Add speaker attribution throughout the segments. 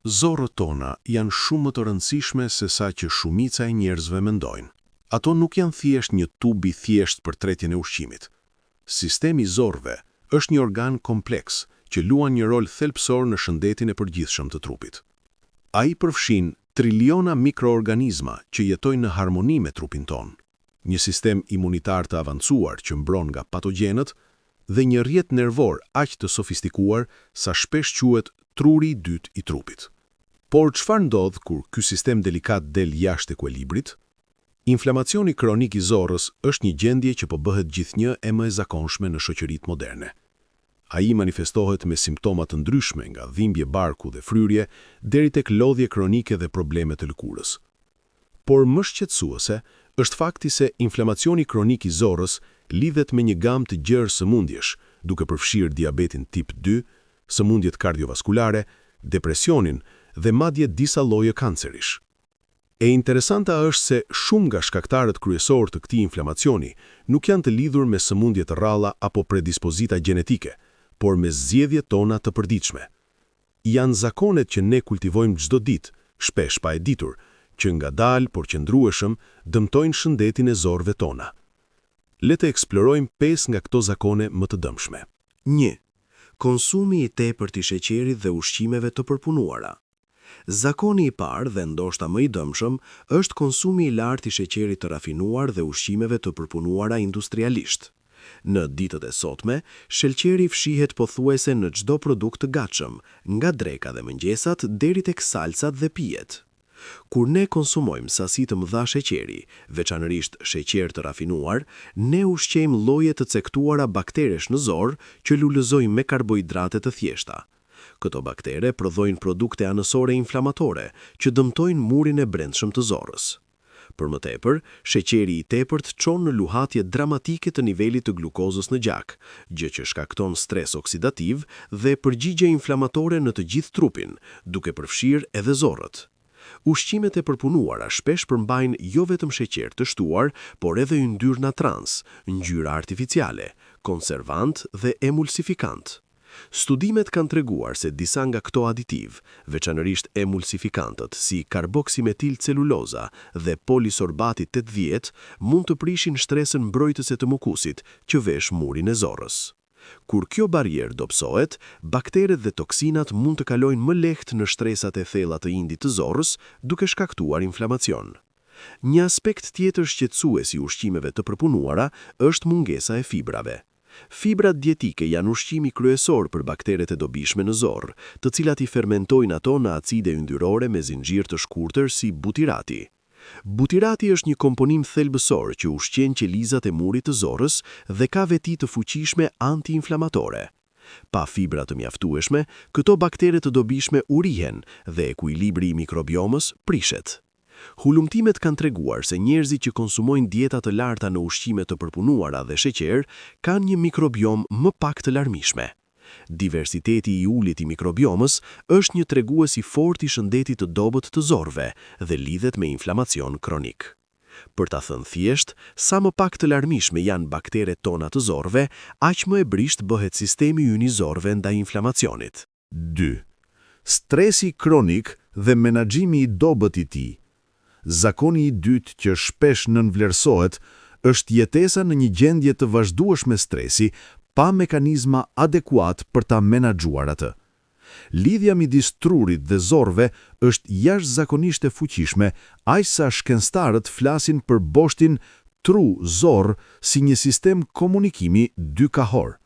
Speaker 1: Zorët tona janë shumë më të rëndësishme se sa që shumica e njerëzve mendojnë. Ato nuk janë thjesht një tub i thjesht për tretjen e ushqimit. Sistemi i zorëve është një organ kompleks që luan një rol thelbësor në shëndetin e përgjithshëm të trupit. Ai përfshin triliona mikroorganizma që jetojnë në harmoni me trupin ton, një sistem imunitar të avancuar që mbron nga patogjenët dhe një rrjet nervor aq të sofistikuar sa shpesh quhet truri i dytë i trupit. Por çfarë ndodh kur ky sistem delikat del jashtë ekuilibrit? Inflamacioni kronik i zorrës është një gjendje që po bëhet gjithnjë e më e zakonshme në shoqëritë moderne. Ai manifestohet me simptoma të ndryshme nga dhimbje barku dhe fryrje deri tek lodhje kronike dhe probleme të lëkurës. Por më shqetësuese është fakti se inflamacioni kronik i zorrës lidhet me një gamë të gjerë sëmundjesh, duke përfshirë diabetin tip 2, sëmundjet kardiovaskulare, depresionin dhe madje disa lloje kancerish. E interesanta është se shumë nga shkaktarët kryesor të këtij inflamacioni nuk janë të lidhur me sëmundje të rralla apo predispozita gjenetike, por me zgjedhjet tona të përditshme. Janë zakonet që ne kultivojmë çdo ditë, shpesh pa e ditur, që ngadalë por qëndrueshëm dëmtojnë shëndetin e zorëve tona. Le të eksplorojmë 5 nga këto zakone më të dëmshme.
Speaker 2: 1. Konsumi i tepërt i sheqerit dhe ushqimeve të përpunuara. Zakoni i parë dhe ndoshta më i dëmshëm është konsumi i lartë i sheqerit të rafinuar dhe ushqimeve të përpunuara industrialisht. Në ditët e sotme, sheqeri fshihet pothuajse në çdo produkt të gatshëm, nga dreka dhe mëngjesat deri tek salsat dhe pijet. Kur ne konsumojmë sasi të mëdha sheqeri, veçanërisht sheqer të rafinuar, ne ushqejmë lloje të caktuara bakteresh në zor që lulëzojnë me karbohidrate të thjeshta. Këto baktere prodhojnë produkte anësore inflamatore që dëmtojnë murin e brendshëm të zorrës. Për më tepër, sheqeri i tepërt çon në luhatje dramatike të nivelit të glukozës në gjak, gjë që shkakton stres oksidativ dhe përgjigje inflamatore në të gjithë trupin, duke përfshirë edhe zorrët. Ushqimet e përpunuara shpesh përmbajnë jo vetëm sheqer të shtuar, por edhe yndyrna trans, ngjyra artificiale, konservant dhe emulsifikant. Studimet kanë treguar se disa nga këto aditiv, veçanërisht emulsifikantët si karboksimetilceluloza dhe polisorbati 80, mund të prishin shtresën mbrojtëse të mukusit që vesh murin e zorrës. Kur kjo barierë dobësohet, bakteret dhe toksinat mund të kalojnë më lehtë në shtresat e thella të indit të zorrës, duke shkaktuar inflamacion. Një aspekt tjetër shqetësues i ushqimeve të përpunuara është mungesa e fibrave. Fibrat dietike janë ushqimi kryesor për bakteret e dobishme në zorr, të cilat i fermentojnë ato në acide yndyrore me zinxhir të shkurtër si butirati. Butirati është një komponim thelbësor që ushqen qelizat e murit të zorrës dhe ka veti të fuqishme antiinflamatore. Pa fibra të mjaftueshme, këto baktere të dobishme urihen dhe ekuilibri i mikrobiomës prishet. Hulumtimet kanë treguar se njerëzit që konsumojnë dieta të larta në ushqime të përpunuara dhe sheqer kanë një mikrobiom më pak të larmishme. Diversiteti i ullit i mikrobiomës është një tregues i fortë i shëndetit të dobët të zorrëve dhe lidhet me inflamacion kronik. Për ta thënë thjesht, sa më pak të larmishme janë bakteret tona të zorrëve, aq më e brisht bëhet sistemi ynë i zorrëve ndaj inflamacionit.
Speaker 1: 2. Stresi kronik dhe menaxhimi i dobët i tij. Zakoni i dytë që shpesh nënvlerësohet është jetesa në një gjendje të vazhdueshme stresi pa mekanizma adekuat për ta menaxhuar atë. Lidhja midis trurit dhe zorrëve është jashtëzakonisht e fuqishme, aq sa shkencëtarët flasin për boshtin tru-zorr si një sistem komunikimi dykahor.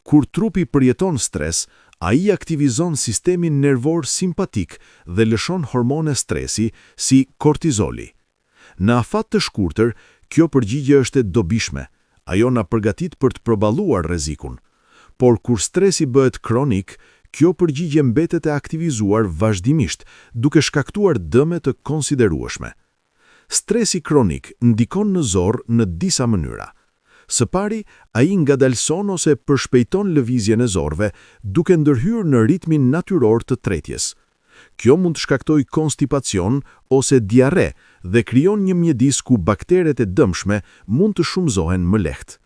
Speaker 1: Kur trupi përjeton stres, ai aktivizon sistemin nervor simpatik dhe lëshon hormone stresi si kortizoli. Në afat të shkurtër, kjo përgjigje është e dobishme. Ajo na përgatit për të përballuar rrezikun. Por kur stresi bëhet kronik, kjo përgjigje mbetet e aktivizuar vazhdimisht, duke shkaktuar dëme të konsiderueshme. Stresi kronik ndikon në zorr në disa mënyra. Së pari, ai ngadalson ose përshpejton lëvizjen e zorrëve, duke ndërhyrë në ritmin natyror të tretjes. Kjo mund të shkaktojë konstipacion ose diare dhe krijon një mjedis ku bakteret e dëmshme mund të shumëzohen më lehtë.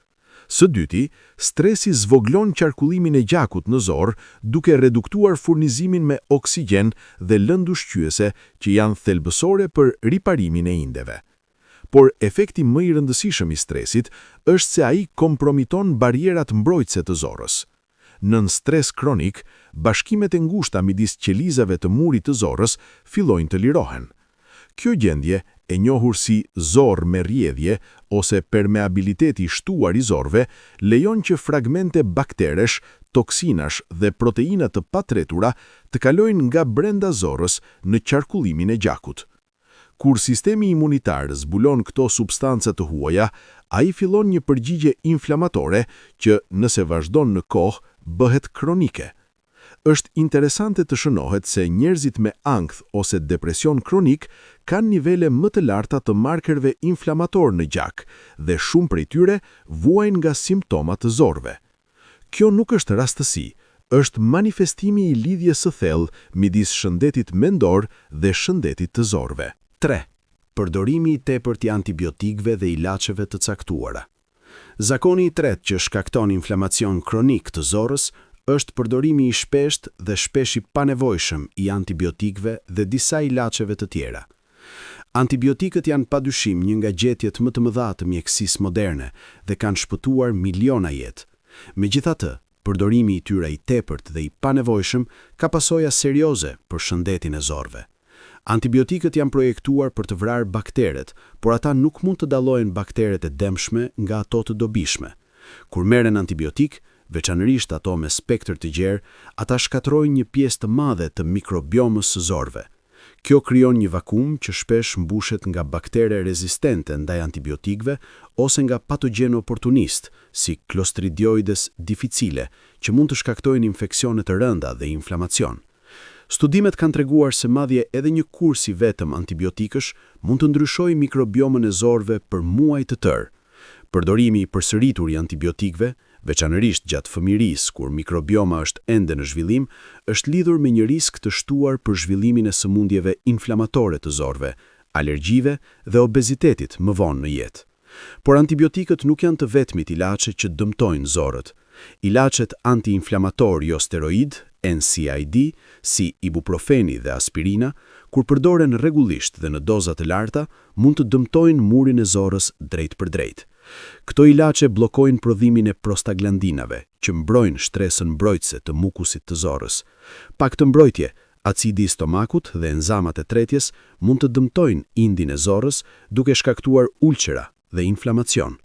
Speaker 1: Së dyti, stresi zvoglon qarkullimin e gjakut në zor duke reduktuar furnizimin me oksigjen dhe lëndë ushqyese që janë thelbësore për riparimin e indeve. Por efekti më i rëndësishëm i stresit është se ai kompromiton barierat mbrojtëse të zorrës. Nën stres kronik, bashkimet e ngushta midis qelizave të murit të zorrës fillojnë të lirohen. Kjo gjendje, e njohur si zorë me rjedhje ose permeabiliteti i shtuar i zorëve, lejon që fragmente bakteresh, toksinash dhe proteina të patretura të kalojnë nga brenda zorrës në qarkullimin e gjakut. Kur sistemi imunitar zbulon këto substanca të huaja, ai fillon një përgjigje inflamatore që, nëse vazhdon në kohë, bëhet kronike. Është interesante të shënohet se njerëzit me ankth ose depresion kronik kanë nivele më të larta të markerëve inflamator në gjak dhe shumë prej tyre vuajnë nga simptomat të zorëve. Kjo nuk është rastësi, është manifestimi i lidhjes së thellë midis shëndetit mendor dhe shëndetit të zorëve.
Speaker 2: 3. Përdorimi i tepërt i antibiotikëve dhe ilaçeve të caktuara. Zakoni i tretë që shkakton inflamacion kronik të zorrës është përdorimi i shpesht dhe shpesh i panevojshëm i antibiotikëve dhe disa ilaçeve të tjera. Antibiotikët janë padyshim një nga gjetjet më të mëdha të mjekësisë moderne dhe kanë shpëtuar miliona jetë. Megjithatë, përdorimi i tyre i tepërt dhe i panevojshëm ka pasoja serioze për shëndetin e zorëve. Antibiotikët janë projektuar për të vrarë bakteret, por ata nuk mund të dallojnë bakteret e dëmshme nga ato të dobishme. Kur merren antibiotik, veçanërisht ato me spektër të gjerë, ata shkatrojnë një pjesë të madhe të mikrobiomës së zorëve. Kjo krijon një vakum që shpesh mbushet nga baktere rezistente ndaj antibiotikëve ose nga patogjen oportunist, si Clostridioides difficile, që mund të shkaktojnë infeksione të rënda dhe inflamacion. Studimet kanë treguar se madje edhe një kurs i vetëm antibiotikësh mund të ndryshojë mikrobiomën e zorëve për muaj të tërë. Përdorimi i përsëritur i antibiotikëve, veçanërisht gjatë fëmijërisë kur mikrobioma është ende në zhvillim, është lidhur me një risk të shtuar për zhvillimin e sëmundjeve inflamatore të zorëve, alergjive dhe obezitetit më vonë në jetë. Por antibiotikët nuk janë të vetmit ilaçe që dëmtojnë zorët. Ilaçet antiinflamator jo steroid, NSAID, si ibuprofeni dhe aspirina, kur përdoren rregullisht dhe në doza të larta, mund të dëmtojnë murin e zorrës drejt për drejt. Këto ilaçe bllokojnë prodhimin e prostaglandinave, që mbrojnë shtresën mbrojtëse të mukusit të zorrës. Pa këtë mbrojtje, acidi i stomakut dhe enzamat e tretjes mund të dëmtojnë indin e zorrës duke shkaktuar ulçera dhe inflamacion.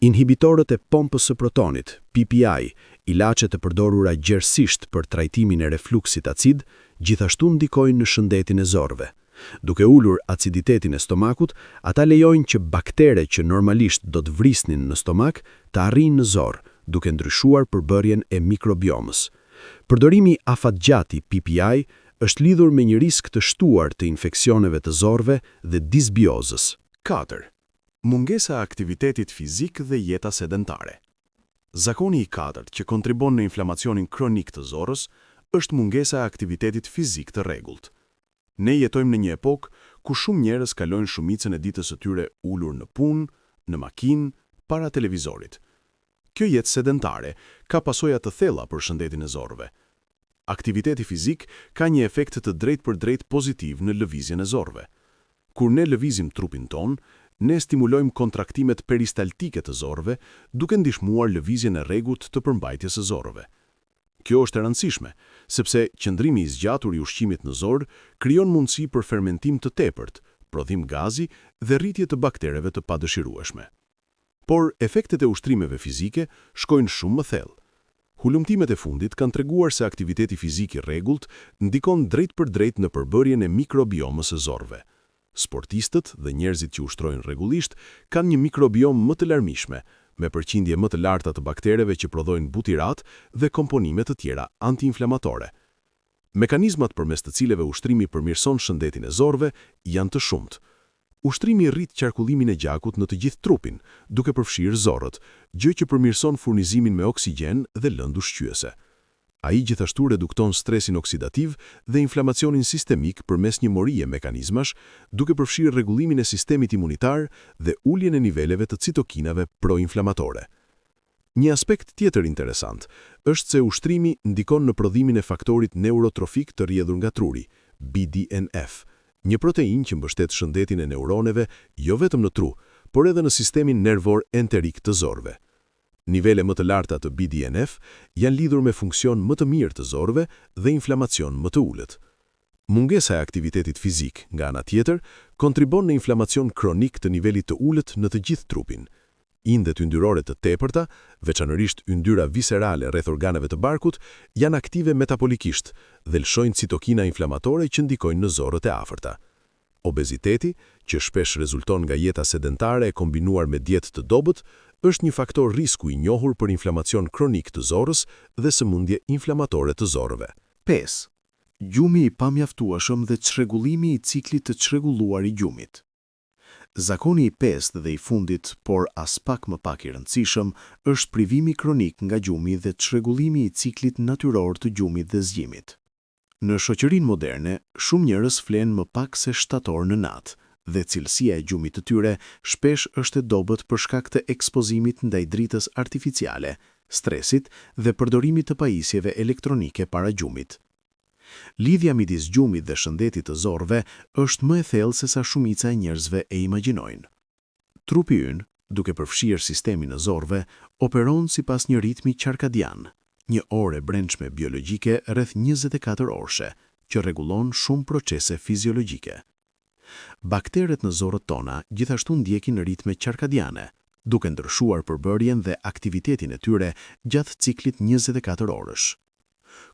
Speaker 2: Inhibitorët e pompës së protonit, PPI, ilaçet e përdorura gjerësisht për trajtimin e refluksit acid, gjithashtu ndikojnë në shëndetin e zorëve. Duke ulur aciditetin e stomakut, ata lejojnë që baktere që normalisht do të vrisnin në stomak të arrijnë në zorë, duke ndryshuar përbërjen e mikrobiomës. Përdorimi afatgjat i PPI është lidhur me një risk të shtuar të infeksioneve të zorëve dhe disbiozës.
Speaker 1: 4. Mungesa e aktivitetit fizik dhe jeta sedentare. Zakoni i katërt që kontribon në inflamacionin kronik të zorrës është mungesa e aktivitetit fizik të rregullt. Ne jetojmë në një epokë ku shumë njerëz kalojnë shumicën e ditës së tyre ulur në punë, në makinë, para televizorit. Kjo jetë sedentare ka pasoja të thella për shëndetin e zorëve. Aktiviteti fizik ka një efekt të drejtpërdrejt pozitiv në lëvizjen e zorëve. Kur ne lëvizim trupin ton, ne stimulojmë kontraktimet peristaltike të zorëve, duke ndihmuar lëvizjen e rregullt të përmbajtjes së zorëve. Kjo është e rëndësishme, sepse qëndrimi i zgjatur i ushqimit në zorë krijon mundësi për fermentim të tepërt, prodhim gazi dhe rritje të baktereve të padëshirueshme. Por efektet e ushtrimeve fizike shkojnë shumë më thellë. Hulumtimet e fundit kanë treguar se aktiviteti fizik i rregullt ndikon drejtpërdrejt në përbërjen e mikrobiomës së zorëve. Sportistët dhe njerëzit që ushtrojnë rregullisht kanë një mikrobiom më të larmishme, me përqindje më të larta të baktereve që prodhojnë butirat dhe komponime të tjera antiinflamatore. Mekanizmat përmes të cileve ushtrimi përmirëson shëndetin e zorëve janë të shumtë. Ushtrimi rrit qarkullimin e gjakut në të gjithë trupin, duke përfshirë zorët, gjë që përmirëson furnizimin me oksigjen dhe lëndë ushqyese. Ai gjithashtu redukton stresin oksidativ dhe inflamacionin sistemik përmes një morie mekanizmash, duke përfshirë rregullimin e sistemit imunitar dhe uljen e niveleve të citokinave proinflamatore. Një aspekt tjetër interesant është se ushtrimi ndikon në prodhimin e faktorit neurotrofik të rrjedhur nga truri, BDNF, një protein që mbështet shëndetin e neuroneve jo vetëm në tru, por edhe në sistemin nervor enterik të zorëve. Nivele më të larta të BDNF janë lidhur me funksion më të mirë të zorëve dhe inflamacion më të ulët. Mungesa e aktivitetit fizik, nga ana tjetër, kontribon në inflamacion kronik të nivelit të ulët në të gjithë trupin. Indet yndyrore të tepërta, veçanërisht yndyra viserale rreth organeve të barkut, janë aktive metabolikisht dhe lëshojnë citokina inflamatore që ndikojnë në zorët e afërta. Obeziteti, që shpesh rezulton nga jeta sedentare e kombinuar me dietë të dobët, është një faktor risku i njohur për inflamacion kronik të zorës dhe sëmundje inflamatore të zorëve.
Speaker 2: 5. Gjumi i pamjaftueshëm dhe çrregullimi i ciklit të çrregulluar i gjumit. Zakoni i 5 dhe i fundit, por as pak më pak i rëndësishëm, është privimi kronik nga gjumi dhe çrregullimi i ciklit natyror të gjumit dhe zgjimit. Në shoqërinë moderne, shumë njerëz flenë më pak se shtator në natë, dhe cilësia e gjumit të tyre shpesh është e dobët për shkak të ekspozimit ndaj dritës artificiale, stresit dhe përdorimit të pajisjeve elektronike para gjumit. Lidhja midis gjumit dhe shëndetit të zorëve është më e thellë se sa shumica e njerëzve e imagjinojnë. Trupi ynë, duke përfshirë sistemin e zorëve, operon sipas një ritmi qarkadian, një ore brendshme biologjike rreth 24 orëshe, që rregullon shumë procese fiziologjike. Bakteret në zorët tona gjithashtu ndjekin ritme qarkadiane, duke ndryshuar përbërjen dhe aktivitetin e tyre gjatë ciklit 24 orësh.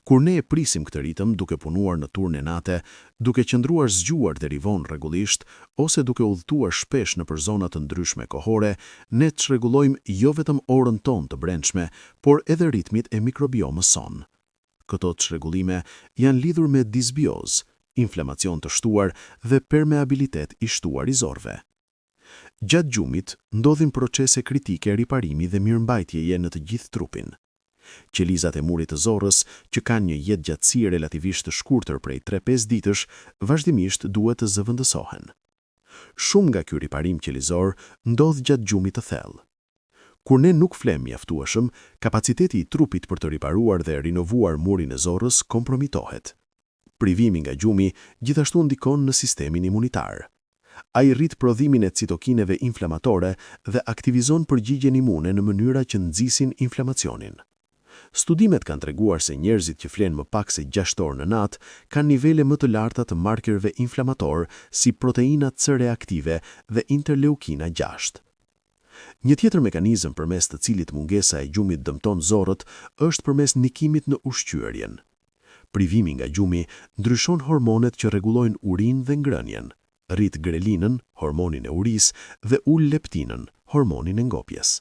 Speaker 2: Kur ne e prisim këtë ritëm duke punuar në turne nate, duke qëndruar zgjuar deri vonë rregullisht, ose duke udhëtuar shpesh nëpër zona të ndryshme kohore, ne çrregullojmë jo vetëm orën tonë të brendshme, por edhe ritmit e mikrobiomës son. Këto çrregullime janë lidhur me disbiozë, inflamacion të shtuar dhe permeabilitet i shtuar i zorëve. Gjatë gjumit ndodhin procese kritike riparimi dhe mirëmbajtjeje në të gjithë trupin. Qelizat e murit të zorrës, që kanë një jetëgjatësi relativisht të shkurtër prej 3-5 ditësh, vazhdimisht duhet të zëvendësohen. Shumë nga ky riparim qelizor ndodh gjatë gjumit të thellë. Kur ne nuk flem mjaftueshëm, kapaciteti i trupit për të riparuar dhe rinovuar murin e zorrës kompromitohet. Privimi nga gjumi gjithashtu ndikon në sistemin imunitar. Ai rrit prodhimin e citokineve inflamatore dhe aktivizon përgjigjen imune në mënyra që nxisin inflamacionin. Studimet kanë treguar se njerëzit që flenë më pak se 6 orë në natë kanë nivele më të larta të markerëve inflamator si proteinat C reaktive dhe interleukina 6. Një tjetër mekanizëm përmes të cilit mungesa e gjumit dëmton zorët është përmes ndikimit në ushqyerjen. Privimi nga gjumi ndryshon hormonet që rregullojnë urinë dhe ngrënien, rrit grelinën, hormonin e urisë, dhe ul leptinën, hormonin e ngopjes.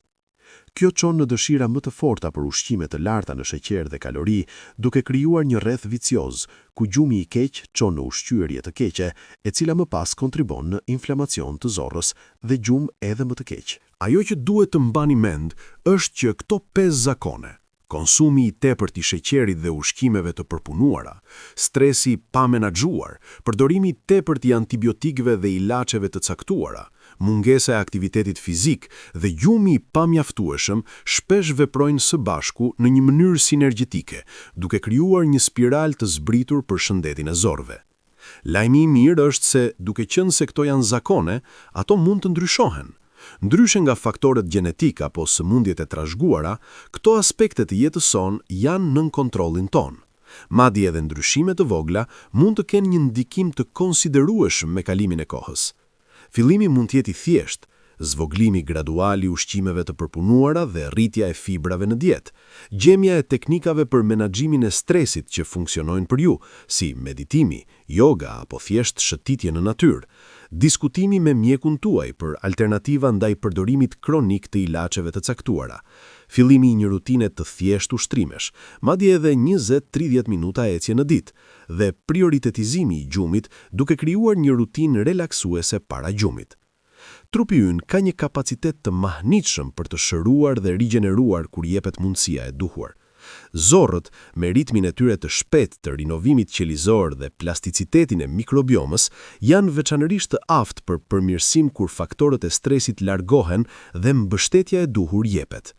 Speaker 2: Kjo çon në dëshira më të forta për ushqime të larta në sheqer dhe kalori, duke krijuar një rreth vicioz, ku gjumi i keq çon në ushqyerje të keqe, e cila më pas kontribon në inflamacion të zorrës dhe gjumë edhe më të keq.
Speaker 1: Ajo që duhet të mbani mend është që këto 5 zakone, konsumi i tepërt i sheqerit dhe ushqimeve të përpunuara, stresi pa menaxhuar, përdorimi i tepërt i antibiotikëve dhe ilaçeve të caktuara, mungesa e aktivitetit fizik dhe gjumi i pamjaftueshëm shpesh veprojnë së bashku në një mënyrë sinergjitike, duke krijuar një spiral të zbritur për shëndetin e zorëve. Lajmi i mirë është se, duke qenë se këto janë zakone, ato mund të ndryshohen. Ndryshe nga faktorët gjenetik apo sëmundjet e trashëguara, këto aspekte të jetës son janë nën kontrollin ton. Madje edhe ndryshime të vogla mund të kenë një ndikim të konsiderueshëm me kalimin e kohës. Fillimi mund të jetë i thjeshtë, zvoglimi gradual i ushqimeve të përpunuara dhe rritja e fibrave në dietë, gjemja e teknikave për menaxhimin e stresit që funksionojnë për ju, si meditimi, yoga apo thjesht shëtitje në natyrë, diskutimi me mjekun tuaj për alternativa ndaj përdorimit kronik të ilaçeve të caktuara, fillimi i një rutine të thjeshtë ushtrimesh, madje edhe 20-30 minuta ecje në ditë, dhe prioritetizimi i gjumit duke krijuar një rutinë relaksuese para gjumit. Trupi ynë ka një kapacitet të mahnitshëm për të shëruar dhe rigjeneruar kur jepet mundësia e duhur. Zorrët, me ritmin e tyre të shpejtë të rinovimit qelizor dhe plasticitetin e mikrobiomës, janë veçanërisht të aftë për përmirësim kur faktorët e stresit largohen dhe mbështetja e duhur jepet.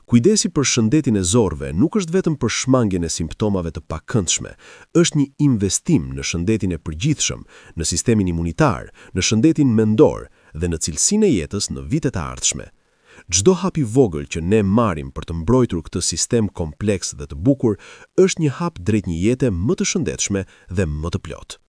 Speaker 2: Kujdesi për shëndetin e zorëve nuk është vetëm për shmangjen e simptomave të pakëndshme, është një investim në shëndetin e përgjithshëm, në sistemin imunitar, në shëndetin mendor dhe në cilësinë e jetës në vitet e ardhshme. Çdo hap i vogël që ne marrim për të mbrojtur këtë sistem kompleks dhe të bukur është një hap drejt një jete më të shëndetshme dhe më të plotë.